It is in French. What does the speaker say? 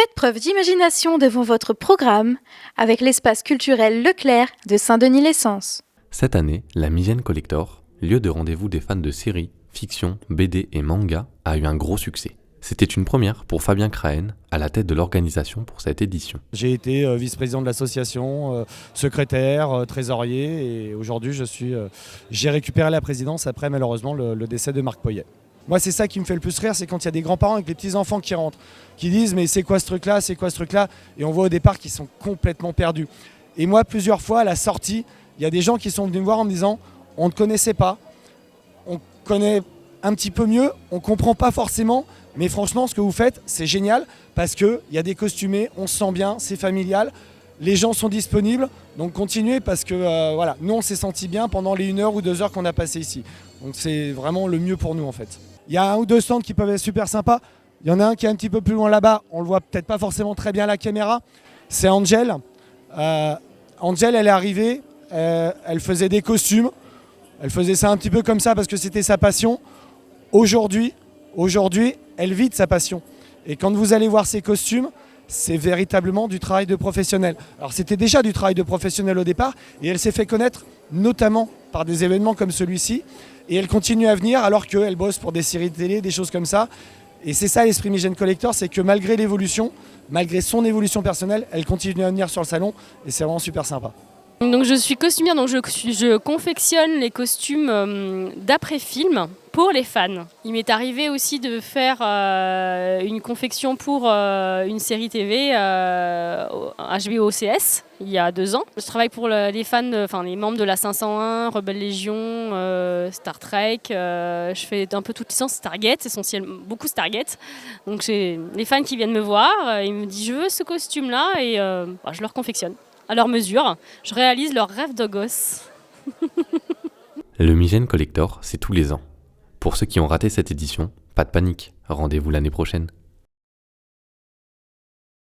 Faites preuve d'imagination devant votre programme avec l'espace culturel Leclerc de Saint-Denis-Lessens. Cette année, la Migène Collector, lieu de rendez-vous des fans de séries, fiction, BD et manga, a eu un gros succès. C'était une première pour Fabien Crahen, à la tête de l'organisation pour cette édition. J'ai été vice-président de l'association, secrétaire, trésorier et aujourd'hui j'ai récupéré la présidence après malheureusement le décès de Marc Poyet. Moi c'est ça qui me fait le plus rire, c'est quand il y a des grands-parents avec les petits-enfants qui rentrent, qui disent mais c'est quoi ce truc-là, et on voit au départ qu'ils sont complètement perdus. Et moi plusieurs fois à la sortie, il y a des gens qui sont venus me voir en me disant on ne connaissait pas, on connaît un petit peu mieux, on ne comprend pas forcément, mais franchement ce que vous faites c'est génial parce qu'il y a des costumés, on se sent bien, c'est familial, les gens sont disponibles, donc continuez parce que voilà, nous on s'est senti bien pendant les 1 heure ou 2 heures qu'on a passé ici. Donc c'est vraiment le mieux pour nous en fait. Il y a 1 ou 2 stands qui peuvent être super sympas. Il y en a un qui est un petit peu plus loin là-bas, on le voit peut-être pas forcément très bien à la caméra. C'est Angel. Angel, elle est arrivée, elle faisait des costumes. Elle faisait ça un petit peu comme ça parce que c'était sa passion. Aujourd'hui, elle vit de sa passion. Et quand vous allez voir ses costumes, c'est véritablement du travail de professionnel. Alors c'était déjà du travail de professionnel au départ et elle s'est fait connaître notamment par des événements comme celui-ci. Et elle continue à venir alors qu'elle bosse pour des séries de télé, des choses comme ça. Et c'est ça l'esprit Migène Collector, c'est que malgré l'évolution, malgré son évolution personnelle, elle continue à venir sur le salon et c'est vraiment super sympa. Donc je suis costumière, donc je confectionne les costumes d'après-film pour les fans. Il m'est arrivé aussi de faire une confection pour une série TV HBO OCS il y a 2 ans. Je travaille pour les fans, les membres de la 501, Rebelle Légion, Star Trek. Je fais un peu toutes les licences Stargate, essentiellement beaucoup Stargate. Donc j'ai les fans qui viennent me voir, ils me disent je veux ce costume-là et je leur confectionne. À leur mesure, je réalise leur rêve de gosse. Le Migène Collector, c'est tous les ans. Pour ceux qui ont raté cette édition, pas de panique, rendez-vous l'année prochaine.